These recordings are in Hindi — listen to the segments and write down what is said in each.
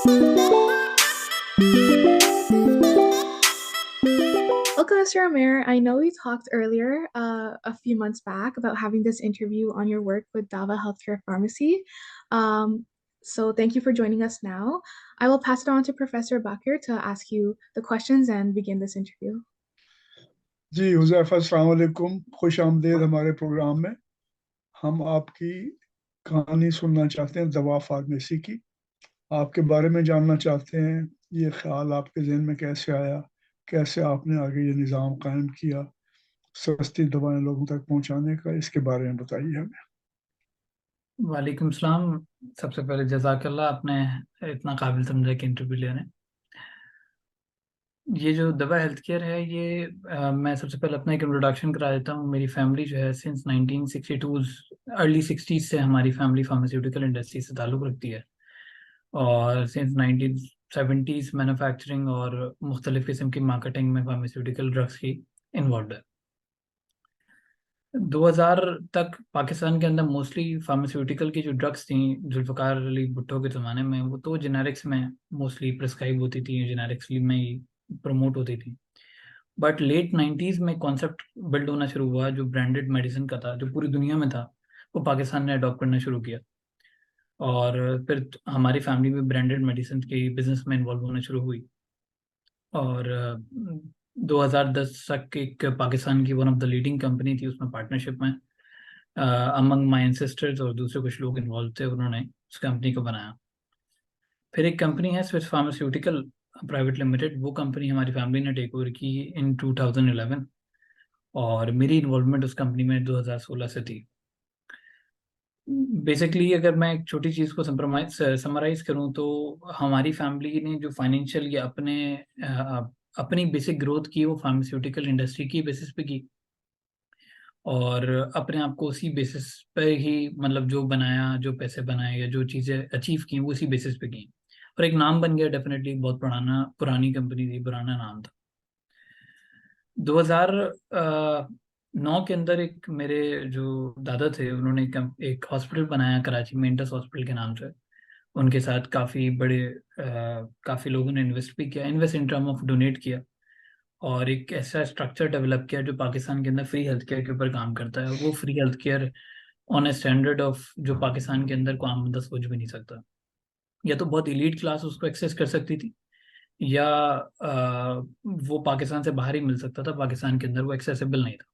Welcome, Mr. Amir. I know we talked earlier, a few months back, about having this interview on your work with Dava Healthcare Pharmacy. So thank you for joining us now. I will pass it on to Professor Bakir to ask you the questions and begin this interview. जी हुज़ैफ़ा, अस्सलाम वालेकुम, खुश आमदीद हमारे प्रोग्राम में। हम आपकी कहानी सुनना चाहते हैं दवा फार्मेसी की। आपके बारे में जानना चाहते हैं, ये ख्याल आपके जहन में कैसे आया, कैसे आपने आगे ये निज़ाम कायम किया सस्ती दवाएं लोगों तक पहुंचाने का, इसके बारे में बताइए हमें। वालेकुम सलाम। सबसे पहले जज़ाकल्लाह, आपने इतना काबिल समझा कि इंटरव्यू लेने। ये जो दवा हेल्थ केयर है, ये मैं सबसे पहले अपना एक इंट्रोडक्शन करा देता हूँ। मेरी फैमिली जो है सिंस 1962 अर्ली 60s से हमारी फैमिली फार्मास्यूटिकल इंडस्ट्री से ताल्लुक़ रखती है, और सिंस 1970s मैन्युफैक्चरिंग और मुख्तलिफ़ किस्म की मार्केटिंग में फार्मास्यूटिकल ड्रग्स की इन्वॉल्व है। 2000 तक पाकिस्तान के अंदर मोस्टली फार्मास्यूटिकल की जो ड्रग्स थी जुल्फ़िकार अली भुट्टो के ज़माने में, वो तो जेनेरिक्स में मोस्टली प्रिस्क्राइब होती थी, जेनेरिक्स में ही प्रमोट होती थी। बट लेट 90s में कॉन्सेप्ट बिल्ड होना शुरू हुआ जो ब्रांडेड मेडिसिन का था, जो पूरी दुनिया में था, वो पाकिस्तान ने अडॉप्ट करना शुरू किया। और फिर हमारी फैमिली में ब्रांडेड मेडिसिन के बिजनेस में इन्वॉल्व होना शुरू हुई। और 2010 तक एक पाकिस्तान की one of the leading company थी, उसमें पार्टनरशिप में अमंग माई एंसेस्टर्स और दूसरे कुछ लोग इन्वॉल्व थे, उन्होंने उस कंपनी को बनाया। फिर एक कंपनी है स्विस फार्मास्यूटिकल प्राइवेट लिमिटेड, वो कंपनी हमारी फैमिली ने टेक ओवर की इन 2011, और मेरी इन्वॉल्वमेंट उस कंपनी में 2016 से थी। बेसिकली अगर मैं एक छोटी चीज़ को समराइज करूं तो हमारी फैमिली ने जो फाइनेंशियल या अपनी बेसिक ग्रोथ की, वो फार्मास्यूटिकल इंडस्ट्री की बेसिस पे की, और अपने आप को उसी बेसिस पे ही, मतलब जो बनाया, जो पैसे बनाए या जो चीज़ें अचीव की, वो उसी बेसिस पे की, और एक नाम बन गया। डेफिनेटली बहुत पुरानी कंपनी थी, पुराना नाम था। 2009 के अंदर एक मेरे जो दादा थे, उन्होंने एक हॉस्पिटल बनाया कराची में, इंडस हॉस्पिटल के नाम से। उनके साथ काफ़ी लोगों ने इन्वेस्ट भी किया, invest in term of donate किया, और एक ऐसा स्ट्रक्चर डेवलप किया जो पाकिस्तान के अंदर फ्री हेल्थ केयर के ऊपर काम करता है। वो free health care on a standard of जो पाकिस्तान के अंदर को आम बंदा सोच भी नहीं सकता। या तो बहुत इलीट क्लास उसको एक्सेस कर सकती थी, या वो पाकिस्तान से बाहर ही मिल सकता था, पाकिस्तान के अंदर वो एक्सेसिबल नहीं था।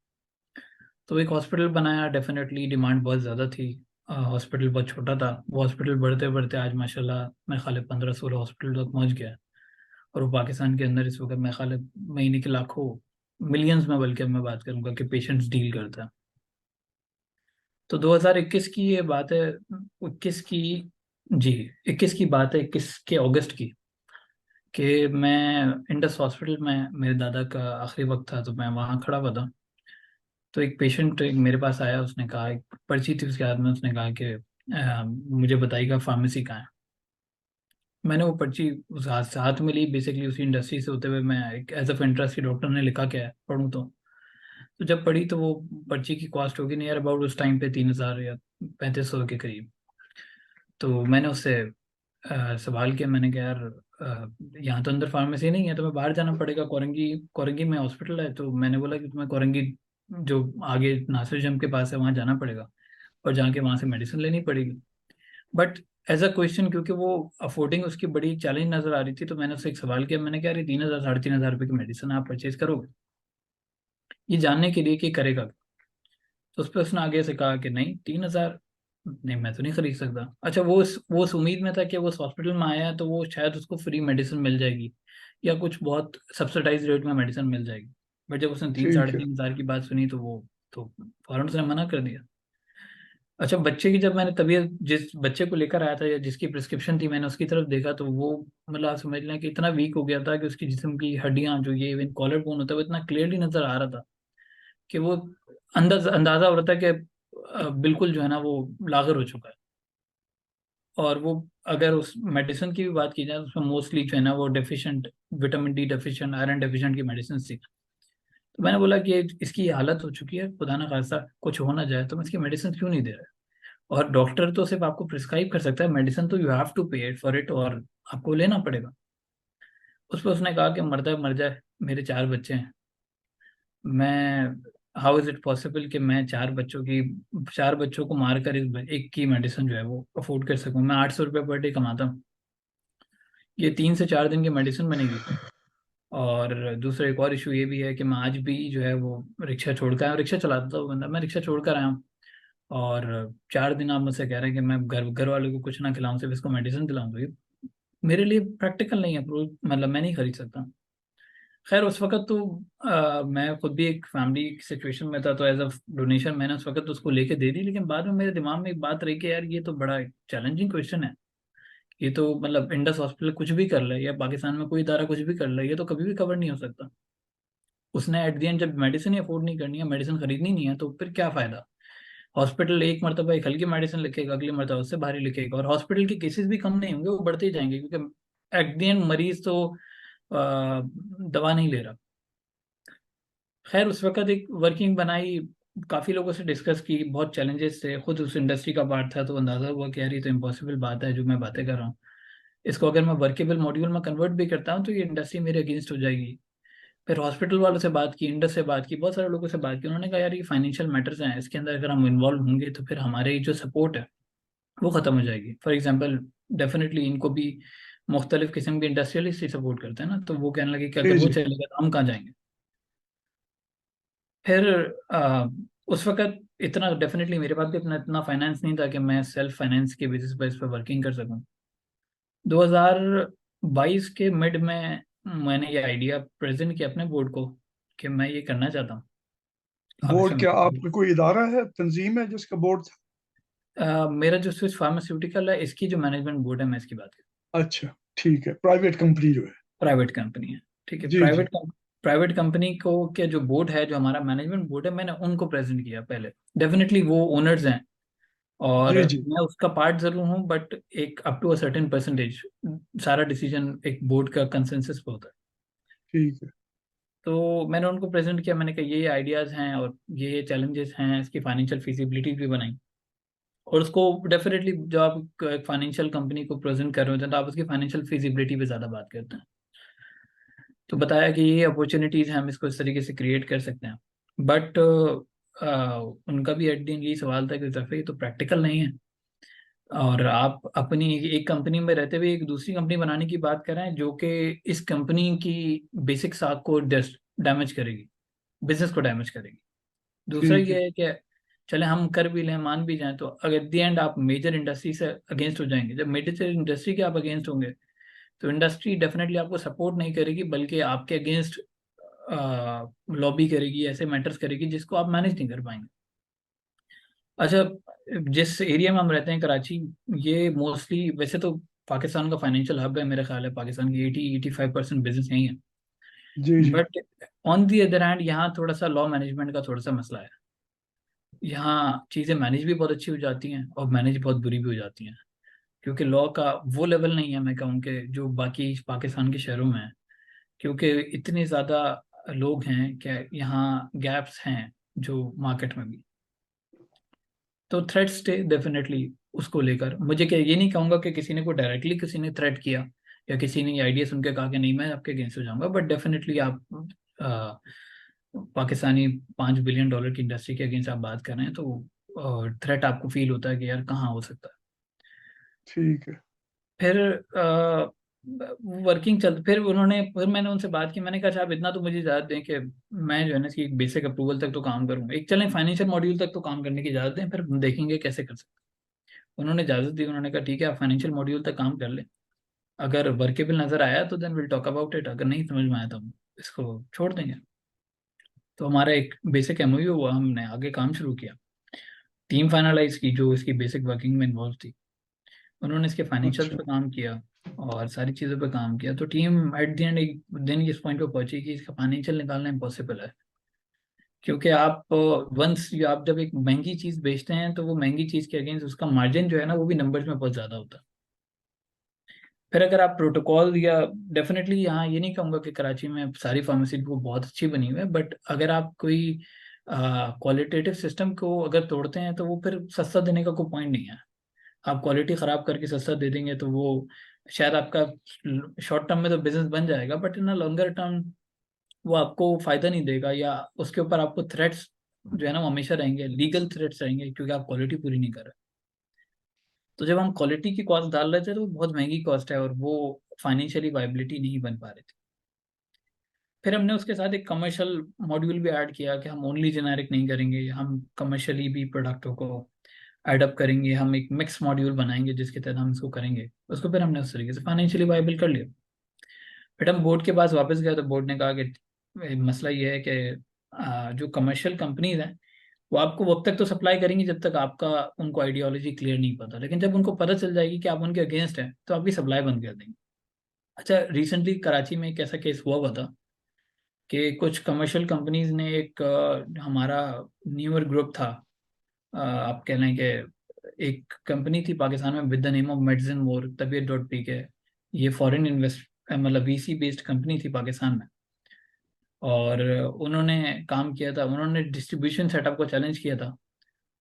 तो एक हॉस्पिटल बनाया, डेफिनेटली डिमांड बहुत ज़्यादा थी। हॉस्पिटल बहुत छोटा था, वो हॉस्पिटल बढ़ते बढ़ते आज माशाल्लाह मेरे ख्याल 15-16 हॉस्पिटल तक पहुंच गया है। और वो पाकिस्तान के अंदर इस वक्त मेरे ख्याल महीने के लाखों, मिलियंस में बल्कि मैं बात करूंगा कि पेशेंट्स डील करता है। तो 2021 की ये बात है, 21 की, जी 21 की बात है, 21 के अगस्त की, कि मैं इंडस हॉस्पिटल में, मेरे दादा का आखिरी वक्त था, तो मैं वहाँ खड़ा हुआ था। तो एक पेशेंट एक मेरे पास आया, उसने कहा, एक पर्ची थी उसके हाथ में, उसने कहा कि मुझे बताइएगा फार्मेसी कहाँ है। मैंने वो पर्ची उस हाथ में ली, बेसिकली उसी इंडस्ट्री से होते हुए मैं एक एज ऑफ इंटरेस्ट की डॉक्टर ने लिखा क्या है पढ़ूँ, तो जब पढ़ी तो वो पर्ची की कॉस्ट होगी नियर अबाउट उस टाइम पे 3000 या 3500 के करीब। तो मैंने उससे सवाल किया, मैंने कहा यार यहाँ तो अंदर फार्मेसी नहीं है, तो मैं बाहर जाना पड़ेगा, कोरंगी में हॉस्पिटल है। तो मैंने बोला कि तुम्हें कोरंगी जो आगे नासिर जंग के पास है वहाँ जाना पड़ेगा, और जाके वहाँ से मेडिसिन लेनी पड़ेगी। बट एज अ क्वेश्चन, क्योंकि वो अफोर्डिंग उसकी बड़ी चैलेंज नज़र आ रही थी, तो मैंने उससे एक सवाल किया, मैंने कहा यार 3000 ₹3500 की मेडिसिन आप परचेज करोगे, ये जानने के लिए कि करेगा। तो उस पर उसने आगे से कहा कि नहीं, 3000 नहीं, मैं तो नहीं खरीद सकता। अच्छा, वो उस उम्मीद में था कि वो उस हॉस्पिटल में आया है तो वो शायद उसको फ्री मेडिसिन मिल जाएगी, या कुछ बहुत सब्सिडाइज रेट में मेडिसिन मिल जाएगी। बट जब उसने तीन ठीक साढ़े है। तीन हजार की बात सुनी, तो फौरन उसने मना कर दिया। अच्छा, बच्चे की जब मैंने तबीयत, जिस बच्चे को लेकर आया था या जिसकी प्रिस्क्रिप्शन थी, मैंने उसकी तरफ देखा, तो वो मतलब आप समझ लें कि इतना वीक हो गया था कि उसकी जिस्म की हड्डियां, जो ये इवन कॉलर बोन होता है, वो इतना क्लियरली नजर आ रहा था कि वो अंदाजा हो रहा था कि बिल्कुल जो है ना वो लागर हो चुका है। और वो, अगर उस मेडिसिन की भी बात की जाए तो उसमें मोस्टली जो है ना वो deficient, vitamin D deficient, iron deficient की मेडिसिन थी। तो मैंने बोला कि इसकी ये हालत हो चुकी है, खुदा ना खास्ता कुछ हो ना जाए, तो मैं इसकी मेडिसिन क्यों नहीं दे रहा। और डॉक्टर तो सिर्फ आपको प्रिस्क्राइब कर सकता है, मेडिसिन तो यू हैव टू पे फॉर इट, और आपको लेना पड़ेगा। उस पर उसने कहा कि मर जाए, मेरे 4 बच्चे हैं, मैं हाउ इज इट पॉसिबल कि मैं 4 बच्चों को मारकर एक की मेडिसिन जो है वो अफोर्ड कर सकूं। मैं 800 रुपये पर डे कमाता हूँ, ये 3 से 4 दिन की मेडिसिन बनेगी। और दूसरा एक और इशू ये भी है कि मैं आज भी जो है वो रिक्शा छोड़कर आया हूँ, रिक्शा चलाता हूँ बंदा, मैं रिक्शा छोड़कर आया हूँ। और 4 दिन आप मुझसे कह रहे हैं कि मैं घर वालों को कुछ ना खिलाऊं, सिर्फ इसको मेडिसिन दिलाऊं, तो ये मेरे लिए प्रैक्टिकल नहीं है, मतलब मैं नहीं खरीद सकता। खैर उस वक्त तो मैं खुद भी एक फैमिली सिचुएशन में था, तो एज अ डोनेशन मैंने उस वक्त उसको लेके दे दी। लेकिन बाद में मेरे दिमाग में एक बात रही कि यार ये तो बड़ा चैलेंजिंग क्वेश्चन है। ये तो मतलब इंडस हॉस्पिटल कुछ भी कर ले या पाकिस्तान में कोई इदारा कुछ भी कर ले, ये तो कभी भी कवर नहीं हो सकता। उसने एट द एंड जब मेडिसिन ही अफोर्ड नहीं करनी है, मेडिसिन खरीदनी नहीं है, तो फिर क्या फायदा। हॉस्पिटल एक मरतबा एक हल्की मेडिसिन लिखेगा, अगली मरतबा उससे भारी लिखेगा, और हॉस्पिटल के केसेस भी कम नहीं होंगे, वो बढ़ते ही जाएंगे, क्योंकि एट द एंड मरीज तो दवा नहीं ले रहा। खैर उस वक्त एक वर्किंग बनाई, काफ़ी लोगों से डिस्कस की, बहुत चैलेंजेस थे, खुद उस इंडस्ट्री का पार्ट था, तो अंदाज़ा हुआ कि यार ये तो इम्पॉसिबल बात है जो मैं बातें कर रहा हूँ। इसको अगर मैं वर्केबल मॉड्यूल में कन्वर्ट भी करता हूँ तो ये इंडस्ट्री मेरे अगेंस्ट हो जाएगी। फिर हॉस्पिटल वालों से बात की, इंडस से बात की, बहुत सारे लोगों से बात की, उन्होंने कहा यार ये फाइनेंशियल मैटर्स हैं, इसके अंदर अगर हम इन्वॉल्व होंगे तो फिर हमारी जो सपोर्ट है वो ख़त्म हो जाएगी। फॉर एग्जाम्पल डेफिनेटली इनको भी मुख्तलिफ किस्म के इंडस्ट्रियलिस्ट ही सपोर्ट करते हैं ना, तो वो कहने लगे कि जी अगर वो जी। चलेगा तो हम कहाँ जाएंगे। फिर उस वक्त इतना डेफिनेटली मेरे पास भी इतना इतना फाइनेंस नहीं था कि मैं सेल्फ फाइनेंस के बेसिस पर इस पर वर्किंग कर सकूं। 2022 के मिड में मैंने ये आइडिया प्रेजेंट किया अपने बोर्ड को कि मैं ये करना चाहता हूँ आगे से। बोर्ड क्या आपका कोई इदारा है, तंजीम है जिसका बोर्ड था? मेरा जो स्विस फार्मास्यूटिकल है इसकी जो मैनेजमेंट बोर्ड है, मैं इसकी बात कर, अच्छा, ठीक है, प्राइवेट कंपनी जो है। प्राइवेट कंपनी है, ठीक है, जी जी। प्राइवेट कंपनी को के जो बोर्ड है, जो हमारा मैनेजमेंट बोर्ड है, मैंने उनको प्रेजेंट किया पहले। डेफिनेटली वो ओनर्स हैं और जी जी। मैं उसका पार्ट जरूर हूँ, बट एक up to a certain percentage सारा डिसीजन एक बोर्ड का कंसेंसस पे होता है। ठीक है। तो मैंने उनको प्रेजेंट किया, मैंने कहा ये आइडियाज़ हैं और ये चैलेंजेस हैं, इसकी फाइनेंशियल फिजिबिलिटी भी बनाई। और उसको डेफिनेटली जब आप एक फाइनेंशियल कंपनी को प्रेजेंट कर रहे होते हैं तो आप उसकी फाइनेंशियल फिजिबिलिटी पे ज़्यादा बात करते हैं। तो बताया कि ये अपॉर्चुनिटीज़ हैं, हम इसको इस तरीके से क्रिएट कर सकते हैं। बट उनका भी एट द एंड यही सवाल था कि दफ़े ये तो प्रैक्टिकल नहीं है, और आप अपनी एक कंपनी में रहते हुए एक दूसरी कंपनी बनाने की बात कर रहे हैं जो कि इस कंपनी की बेसिक साख को डैमेज करेगी, बिजनेस को डैमेज करेगी। दूसरा ठीक है। ये है कि चले हम कर भी लें, मान भी जाएं, तो अगर एट द एंड आप मेजर इंडस्ट्री से अगेंस्ट हो जाएंगे। जब मेजर इंडस्ट्री के आप अगेंस्ट होंगे तो इंडस्ट्री डेफिनेटली आपको सपोर्ट नहीं करेगी, बल्कि आपके अगेंस्ट लॉबी करेगी, ऐसे मैटर्स करेगी जिसको आप मैनेज नहीं कर पाएंगे। अच्छा, जिस एरिया में हम रहते हैं कराची, ये मोस्टली वैसे तो पाकिस्तान का फाइनेंशियल हब है, मेरा ख्याल है पाकिस्तान की 85% बिजनेस यही है। जी जी। But on the other hand यहाँ थोड़ा सा लॉ मैनेजमेंट का थोड़ा सा मसला है। यहाँ चीज़ें मैनेज भी बहुत अच्छी हो जाती हैं और मैनेज बहुत बुरी भी हो जाती हैं, क्योंकि लॉ का वो लेवल नहीं है, मैं कहूँ कि जो बाकी पाकिस्तान के शहरों में है। क्योंकि इतने ज़्यादा लोग हैं कि यहाँ गैप्स हैं जो मार्केट में भी। तो थ्रेट्स थे डेफिनेटली उसको लेकर। मुझे क्या, ये नहीं कहूँगा कि किसी ने को डायरेक्टली किसी ने थ्रेट किया या किसी ने ये आइडिया सुन के कहा कि नहीं मैं आपके अगेंस्ट हो जाऊंगा, बट डेफिनेटली आप आ, पाकिस्तानी $5 बिलियन की इंडस्ट्री के अगेंस्ट आप बात कर रहे हैं, तो थ्रेट आपको फील होता है कि यार कहाँ हो सकता है। ठीक है। फिर वर्किंग चल फिर मैंने उनसे बात की, मैंने कहा अच्छा आप इतना तो मुझे इजाज़त दें कि मैं जो है ना इसकी एक बेसिक अप्रूवल तक तो काम करूँ, एक चलें फाइनेंशियल मॉड्यूल तक तो काम करने की इजाज़त दें, फिर हम देखेंगे कैसे कर सकते हैं। उन्होंने इजाज़त दी, उन्होंने कहा ठीक है आप फाइनेंशियल मॉड्यूल तक काम कर लें, अगर वर्केबल नज़र आया तो then will talk about it, अगर नहीं समझ में आया तो हम इसको छोड़ देंगे। तो हमारा एक बेसिक एमओयू हुआ, हमने आगे काम शुरू किया, टीम फाइनलाइज की जो इसकी बेसिक वर्किंग में इन्वॉल्व थी। उन्होंने इसके फाइनेंशियल्स अच्छा। पे काम किया और सारी चीज़ों पे काम किया। तो टीम एट द एंड एक दिन इस पॉइंट पे पहुंची कि इसका फाइनेंशियल निकालना इम्पॉसिबल है, क्योंकि आप वंस आप जब एक महंगी चीज़ बेचते हैं तो वो महंगी चीज़ के अगेंस्ट उसका मार्जिन जो है ना वो भी नंबर्स में बहुत ज़्यादा होता है। फिर अगर आप प्रोटोकॉल या डेफिनेटली यहाँ ये नहीं कहूँगा कि कराची में सारी फार्मेसी को बहुत अच्छी बनी हुई है, बट अगर आप कोई क्वालिटेटिव सिस्टम को अगर तोड़ते हैं तो वो फिर सस्ता देने का कोई पॉइंट नहीं है। आप क्वालिटी ख़राब करके सस्ता दे देंगे तो वो शायद आपका शॉर्ट टर्म में तो बिजनेस बन जाएगा, but in a longer term वो आपको फायदा नहीं देगा, या उसके ऊपर आपको थ्रेट्स जो है ना वो हमेशा रहेंगे, लीगल थ्रेट्स रहेंगे, क्योंकि आप क्वालिटी पूरी नहीं कर रहे। तो जब हम क्वालिटी की कॉस्ट डाल रहे थे तो वो बहुत महंगी कॉस्ट है, और वो फाइनेंशियली वायबिलिटी नहीं बन पा रही थी। फिर हमने उसके साथ एक कमर्शियल मॉड्यूल भी ऐड किया कि हम ओनली जेनेरिक नहीं करेंगे, हम कमर्शियली भी प्रोडक्टों को एडअप करेंगे, हम एक मिक्स मॉड्यूल बनाएंगे जिसके तहत हम इसको करेंगे। उसको फिर हमने उस तरीके से फाइनेंशियली वायबल कर लिया। फिर हम बोर्ड के पास वापस गए तो बोर्ड ने कहा कि मसला ये है कि जो कमर्शियल कंपनीज हैं वो आपको वक्त तक तो सप्लाई करेंगी जब तक आपका उनको आइडियोलॉजी क्लियर नहीं पता, लेकिन जब उनको पता चल जाएगी कि आप उनके अगेंस्ट हैं तो आपकी सप्लाई बंद कर देंगे। अच्छा, रिसेंटली कराची में एक ऐसा केस हुआ था कि कुछ कमर्शियल कंपनीज ने एक हमारा न्यूअर ग्रुप था, आप कह लें कि एक कंपनी थी पाकिस्तान में with the name of medicine more Tabiyat dot P K. ये फॉरेन इन्वेस्ट मतलब वीसी बेस्ड कंपनी थी पाकिस्तान में, और उन्होंने काम किया था, उन्होंने डिस्ट्रीब्यूशन सेटअप को चैलेंज किया था।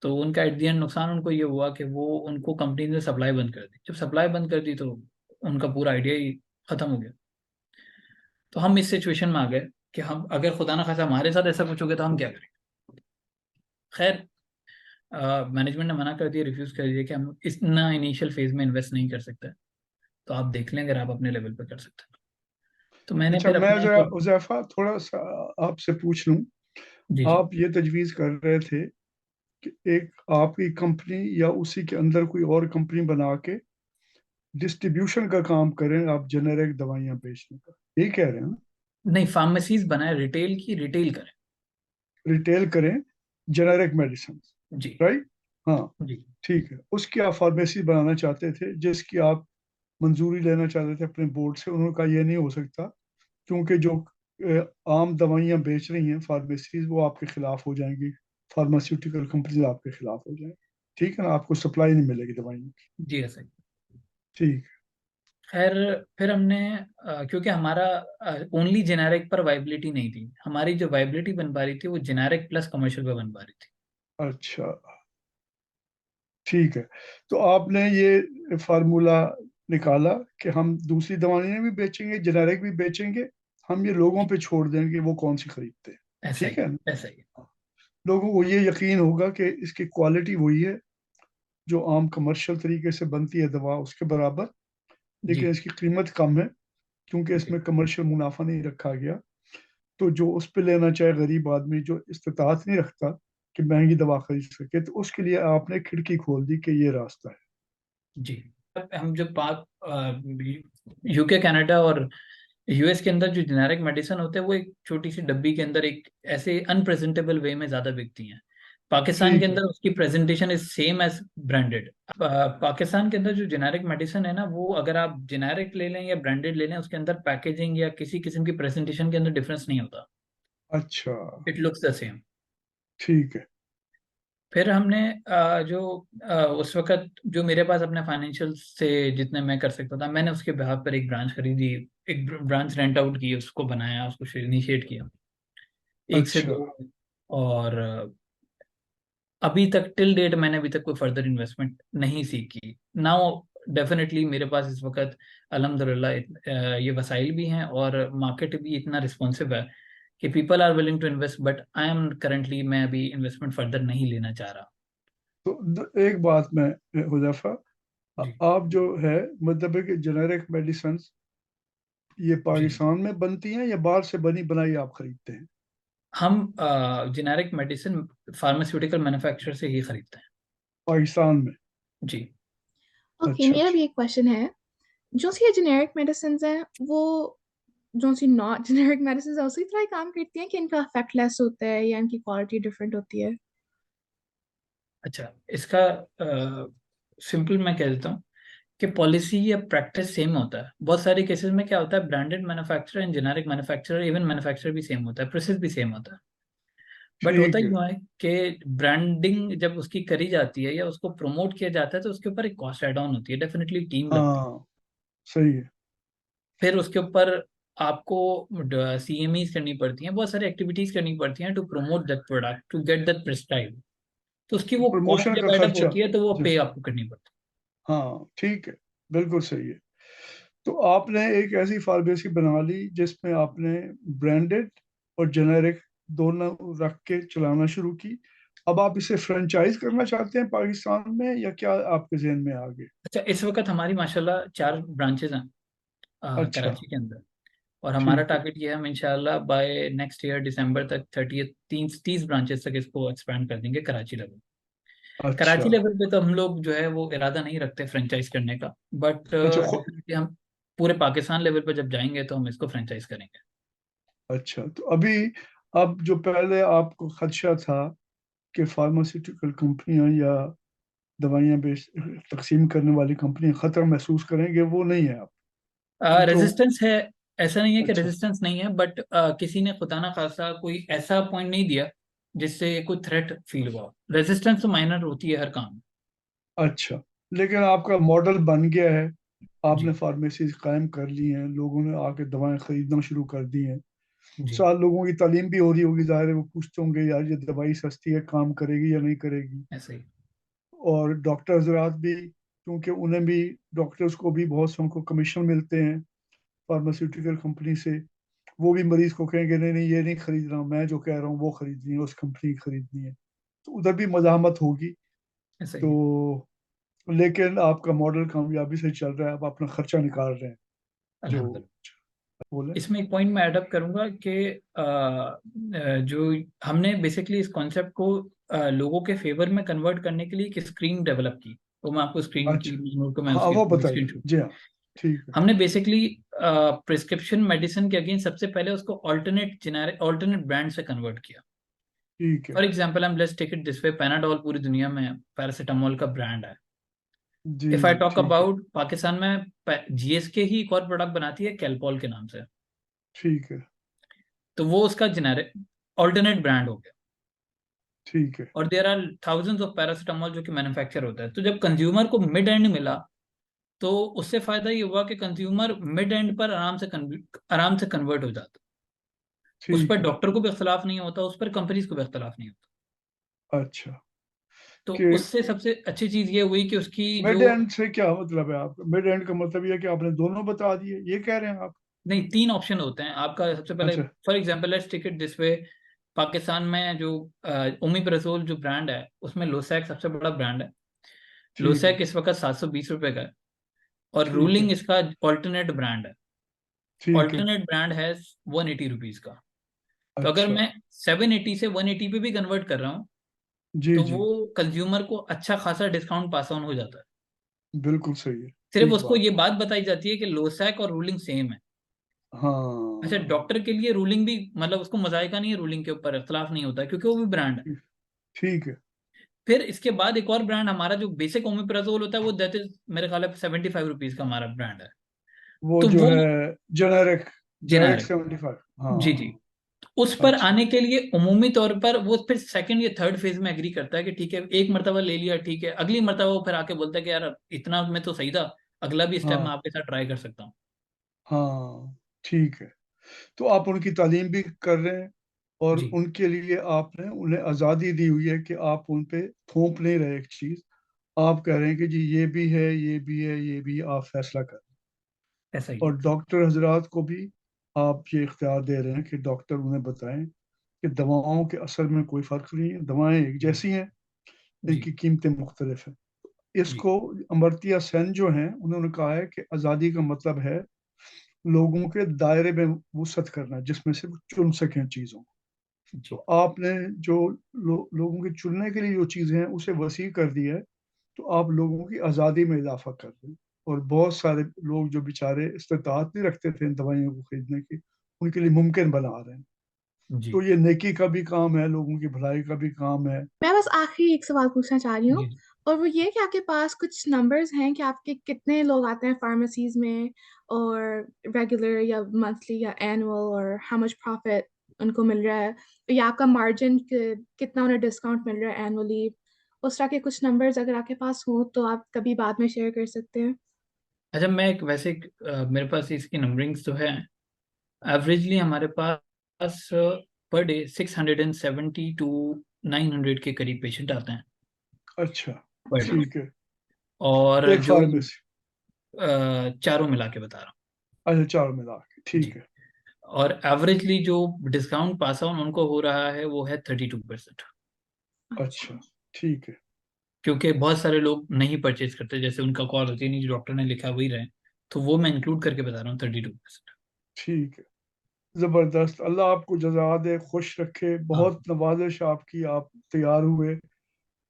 तो उनका एट द एंड नुकसान उनको ये हुआ कि वो उनको कंपनी ने सप्लाई बंद कर दी। जब सप्लाई बंद कर दी तो उनका पूरा आइडिया ही खत्म हो गया। तो हम इस सिचुएशन में आ गए कि हम अगर खुदा ना खासा हमारे साथ ऐसा कुछ हो गया तो हम क्या करें। खैर, मैनेजमेंट ने मना कर दिया, रिफ्यूज कर दिया कि हम इतना इनिशियल फेज में इन्वेस्ट नहीं कर सकते, तो आप देख लें अगर आप अपने लेवल पे कर सकते हैं। तो मैंने अच्छा, फिर मैं अपने जरा उज़ैफ़ा थोड़ा सा आपसे पूछ लूं। जी जी। आप ये तजवीज़ कर रहे थे कि एक आपकी कंपनी या उसी के अंदर कोई और कंपनी बना के डिस्ट्रीब्यूशन का काम करें, आप जेनेरिक दवाइयां बेचने का, यही कह रहे हैं ना? नहीं, फार्मेसीज बनाए, रिटेल की रिटेल करें। रिटेल करें जेनेरिक मेडिसिन, जी राइट? हाँ, जी। ठीक है। उसकी आप फार्मेसी बनाना चाहते थे जिसकी आप मंजूरी लेना चाहते थे अपने बोर्ड से, उन्होंने कहा ये नहीं हो सकता क्योंकि जो आम दवाइयां बेच रही हैं फार्मेसीज वो आपके खिलाफ हो जाएंगी, फार्मास्यूटिकल कंपनी आपके खिलाफ हो जाएंगी। ठीक है ना, आपको सप्लाई नहीं मिलेगी दवाइयों की। जी ऐसा ही। ठीक खैर, फिर हमने क्योंकि हमारा ओनली जेनेरिक पर वाइबिलिटी नहीं थी, हमारी जो वाइबिलिटी बन पा रही थी वो जेनेरिक प्लस कमर्शियल पे बन पा रही थी। है, अच्छा, ठीक है। तो आपने ये फार्मूला निकाला कि हम दूसरी दवाइयां भी बेचेंगे, जेनेरिक भी बेचेंगे, हम ये लोगों पे छोड़ देंगे वो कौन सी खरीदते हैं। ऐसा ठीक ही है ना? ऐसा ही। लोगों को ये यकीन होगा कि इसकी क्वालिटी वही है जो आम कमर्शियल तरीके से बनती है दवा उसके बराबर, जी लेकिन इसकी कीमत कम है क्योंकि जी इसमें कमर्शियल मुनाफा नहीं रखा गया। तो जो उस पे लेना चाहे गरीब आदमी जो इस्तिताअत नहीं रखता कि महंगी दवा खरीद सके, तो उसके लिए आपने खिड़की खोल दी कि ये रास्ता है। जी। हम जो पाक यूके कनाडा और यूएस के अंदर जो जेनेरिक मेडिसिन होते हैं वो एक छोटी सी डब्बी के अंदर एक ऐसे अनप्रेजेंटेबल वे में ज्यादा बिकती हैं। पाकिस्तान के ठीक है। अंदर उसकी presentation is same as branded. Pakistan के अंदर जो जेनेरिक मेडिसिन है ना, वो अगर आप जेनेरिक ले लें या ब्रांडेड ले लें, उसके अंदर पैकेजिंग या किसी किस्म की प्रेजेंटेशन के अंदर डिफरेंस नहीं होता। अच्छा, इट लुक्स द सेम। ठीक है। फिर हमने उस वक्त जो मेरे पास अपने फाइनेंशियल से जितने मैं कर सकता था, मैंने उसके बिहाफ पर एक ब्रांच खरीदी, एक ब्रांच रेंट आउट की, उसको बनाया, उसको इनिशिएट किया, एक से अच्छा, दो। और अभी तक टिल डेट मैंने अभी तक कोई फर्दर इन्वेस्टमेंट नहीं सीखी। नाउ डेफिनेटली मेरे पास इस वक्त अल्हम्दुलिल्लाह ये वसाइल भी हैं और मार्केट भी इतना रिस्पॉन्सिव है कि people are willing to invest, but I am currently मैं अभी इन्वेस्टमेंट फर्दर नहीं लेना चाह रहा। तो एक बात मैं, हुजैफा, जी आप जो है मतलब है कि जेनेरिक मेडिसिन ये जी। पाकिस्तान में बनती हैं या बाहर से बनी बनाई आप खरीदते हैं? हम जेनेरिक मेडिसिन फार्मास्यूटिकल मैन्युफैक्चरर से ही खरीदते हैं। पाकिस्तान में? जी। ओके, अच्छा, मेरा भी ठीक। एक क्वेश्चन है। जो सी जेनेरिक मेडिसिन हैं वो जो सी नॉट जेनेरिक मेडिसिन है उसी तरह ही काम करती हैं कि इनका इफेक्ट लेस होता है या इनकी क्वालिटी डिफरेंट होती है? अच्छा, इसका सिंपल मैं कह देता हूँ कि पॉलिसी या प्रैक्टिस सेम होता है। बहुत सारे केसेस में क्या होता है, branded manufacturer and generic manufacturer, even manufacturer भी सेम होता है, प्रोसेस भी सेम होता है। बट होता ठीक है। यूँ है कि ब्रांडिंग जब उसकी करी जाती है या उसको प्रमोट किया जाता है तो उसके ऊपर एक कॉस्ट एड ऑन होती है, डेफिनेटली टीम लगती है। हाँ, सही है। फिर उसके ऊपर आपको सीएमईज करनी पड़ती हैं, बहुत सारी एक्टिविटीज करनी पड़ती हैं to promote that product, to get that prescribe. तो उसकी वो कॉस्ट प्रमोशन का जब एडअप खर्चा होती है तो वो पे जैसे, आपको करनी पड़ती हाँ ठीक है, बिल्कुल सही है। तो आपने एक ऐसी फार्मेसी बना ली जिसमें आपने ब्रांडेड और जेनेरिक दोनों रख के चलाना शुरू की। अब आप इसे फ्रेंचाइज करना चाहते हैं पाकिस्तान में, या क्या आपके जहन में आ गए? अच्छा, इस वक्त हमारी माशाल्लाह 4 ब्रांचेज हैं अच्छा। कराची के अंदर। और हमारा ठीक है। टारगेट ये है, हम इंशाल्लाह बाय नेक्स्ट ईयर दिसंबर तक 30 ब्रांचेस तक इसको एक्सपैंड कर देंगे कराची लेवल। अच्छा। कराची लेवल पे तो हम लोग जो है वो इरादा नहीं रखते फ्रेंचाइज करने का, बट अच्छा डेफिनेटली हम पूरे पाकिस्तान लेवल पे जब जाएंगे तो हम इसको फ्रेंचाइज करेंगे। अच्छा, तो अभी, अब जो पहले आपको खदशा था कि फार्मास्यूटिकल कंपनियां या दवाइयां बेच तकसीम करने वाली कंपनियां खतरा महसूस करेंगे, वो नहीं है अब? तो रेजिस्टेंस है, ऐसा नहीं है कि अच्छा। रेजिस्टेंस नहीं है, बट किसी ने खुदा ना खासा कोई ऐसा पॉइंट नहीं दिया जिससे कोई थ्रेट फील हुआ। रेजिस्टेंस तो माइनर होती है हर काम में। अच्छा, लेकिन आपका मॉडल बन गया है, आपने जी फार्मेसी कायम कर ली हैं, लोगों ने आके दवाएं खरीदना शुरू कर दी हैं। जी। साल लोगों की तालीम भी हो रही होगी, जाहिर है वो पूछते होंगे यार ये दवाई सस्ती है, काम करेगी या नहीं करेगी। ऐसे ही। और डॉक्टर हजरात भी, क्योंकि उन्हें भी, डॉक्टर्स को भी बहुत से उनको कमीशन मिलते हैं फार्मास्यूटिकल कंपनी से। वो भी मरीज को कहेंगे नहीं नहीं ये नहीं खरीद रहा, मैं जो कह रहा हूँ वो खरीदनी है, उस कंपनी की खरीदनी है। तो उधर भी मजामत होगी। ऐसे ही। तो लेकिन आपका मॉडल कामयाबी से चल रहा है, आप अपना खर्चा निकाल रहे हैं। जो अल्हम्दुलिल्लाह। बोले। इसमें एक पॉइंट मैं ऐड अप करूंगा कि जो हमने बेसिकली इस कॉन्सेप्ट को लोगों के फेवर में कन्वर्ट करने के लिए एक स्क्रीन डेवलप की। वो मैं आपको स्क्रीन की अच्छा। नोट को मैं हाँ, उसकी वो स्क्रीन। बताइए जी, हाँ। ठीक है। हमने बेसिकली प्रिस्क्रिप्शन मेडिसिन के अगेंस्ट सबसे पहले उसको ऑल्टरनेट ब्रांड से कन्वर्ट किया। ठीक है। फॉर एग्जांपल हम let's take it this way, Panadol पूरी दुनिया में पैरासीटामोल का ब्रांड है। जी इफ आई जी, टॉक ठीक है। अबाउट पाकिस्तान में, जीएसके ही एक और प्रोडक्ट बनाती है कैलपॉल के नाम से। ठीक है। तो वो उसका जेनेरिक ऑल्टरनेट ब्रांड हो गया। ठीक है। और there are thousands of paracetamol जो कि मैन्युफैक्चर होता है। तो जब कंज्यूमर को मिड एंड मिला तो उससे फायदा ये हुआ कि कंज्यूमर मिड एंड पर आराम से कन्वर्ट हो जाता। उस पर ठीक है। डॉक्टर को भी इख्तलाफ नहीं होता, उस पर कंपनीज को भी इख्तलाफ नहीं होता। अच्छा। तो कि उससे सबसे अच्छी चीज ये हुई कि उसकी मिड जो, एंड से क्या मतलब है आपका? मिड एंड का मतलब ये है कि आपने दोनों बता दिए, ये कह रहे हैं आप? नहीं, 3 ऑप्शन होते हैं आपका। सबसे पहले अच्छा। For example let's take it this way, Pakistan में जो ओमिप्राजोल जो ब्रांड है उसमें लोसैक सबसे बड़ा ब्रांड है। ठीक है। लोसैक इस वक्त 720 रुपए का है। और ठीक है। रूलिंग इसका ऑल्टरनेट ब्रांड है। ठीक है। ऑल्टरनेट ब्रांड है 180 रुपीज का। तो अगर अच्छा। मैं 780 से 180 पे भी कन्वर्ट कर रहा हूँ जी तो जी, वो कंज्यूमर को अच्छा खासा डिस्काउंट पास ऑन हो जाता है। बिल्कुल सही है। सिर्फ ठीक उसको बात ये है। बात बताई जाती है कि लोसैक और रूलिंग सेम है। अच्छा, हाँ। डॉक्टर के लिए रूलिंग भी मतलब उसको मजायका नहीं है, रूलिंग के ऊपर इख्तलाफ नहीं होता है क्योंकि वो भी ब्रांड है। ठीक। ठीक है। फिर इसके बाद एक और ब्रांड हमारा जो बेसिक ओमिप्राजोल होता है, वो दैट इज मेरे ख्याल है 75 रुपीज का हमारा ब्रांड है। वो तो जो वो है जेनेरिक, जेनेरिक जेनेरिक। 75। जी जी। हाँ। उस पर अच्छा। आने के लिए उमूमी तौर पर वो फिर सेकंड या थर्ड फेज में एग्री करता है कि ठीक है, एक मरतबा ले लिया ठीक है, अगली मरतबा वो फिर आके बोलता है कि यार इतना में तो सही था, अगला भी स्टेप मैं हाँ। आपके साथ ट्राई कर सकता हूँ। हाँ। ठीक है। तो आप उनकी तालीम भी कर रहे हैं, और जी उनके लिए आपने उन्हें आज़ादी दी हुई है कि आप उन पे थोप नहीं रहे एक चीज़। आप कह रहे हैं कि जी ये भी है, ये भी है, ये भी है, आप फैसला करें। ऐसा ही है। और डॉक्टर हजरात को भी आप ये इख्तियार दे रहे हैं कि डॉक्टर उन्हें बताएं कि दवाओं के असर में कोई फ़र्क नहीं है, दवाएं एक जी जैसी हैं, जी इनकी कीमतें मुख्तलिफ हैं। जी इसको अमर्त्य सेन जो हैं उन्होंने कहा है कि आज़ादी का मतलब है लोगों के दायरे में वुसअत करना, जिसमें से वो चुन सकें चीज़ों को। तो जी आपने जो लोगों के चुनने के लिए जो चीज़ें हैं उसे वसी कर दिया है। तो आप लोगों की आज़ादी में इजाफा कर रहे हैं। और बहुत सारे लोग जो बेचारे इस्तिताअत नहीं रखते थे इन दवाइयों को खरीदने की, उनके लिए मुमकिन बना रहे हैं। जी तो ये नेकी का भी काम है, लोगों की भलाई का भी काम है। मैं बस आखिरी एक सवाल पूछना चाह रही हूँ, जी। और वो ये कि आपके पास कुछ नंबर्स हैं कि आपके कितने लोग आते हैं फार्मेसीज में, और रेगुलर या मंथली या एनुअल, और हाउ मच प्रॉफिट उनको मिल रहा है, या आपका मार्जिन कितना उन्हें डिस्काउंट मिल रहा है एनुअली। उस तरह के कुछ नंबर्स अगर आपके पास हो तो आप कभी बाद में शेयर कर सकते हैं। अच्छा, मैं एक वैसे मेरे पास इसकी नंबरिंग्स तो है। एवरेजली हमारे पास पर डे 670 to 900 के करीब पेशेंट आते हैं अच्छा। Per day. ठीक है। और एक जो फार्मेसी। चारों मिला के बता रहा अच्छा, 4 मिला के, हूँ जी। ठीक है। और एवरेजली जो डिस्काउंट पास ऑन उनको हो रहा है वो है 32%। अच्छा, ठीक है। क्योंकि बहुत सारे लोग नहीं परचेज करते, जैसे उनका कॉल होती है नहीं, जो डॉक्टर ने लिखा वही रहे, तो वो मैं इंक्लूड करके बता रहा हूँ 32%। ठीक है, जबरदस्त। अल्लाह आपको जज़ा दे, खुश रखे। हाँ बहुत नवाजिश आपकी, आप तैयार हुए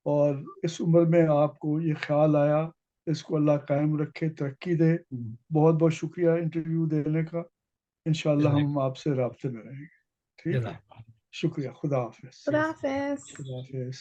और इस उम्र में आपको ये ख्याल आया, इसको अल्लाह कायम रखे, तरक्की दे। बहुत बहुत शुक्रिया इंटरव्यू देने का। इंशाल्लाह जज़ाक हम आपसे राब्ते में रहेंगे। ठीक है, जज़ाक शुक्रिया। खुदा हाफिज। खुदा हाफिज। खुदा हाफिज।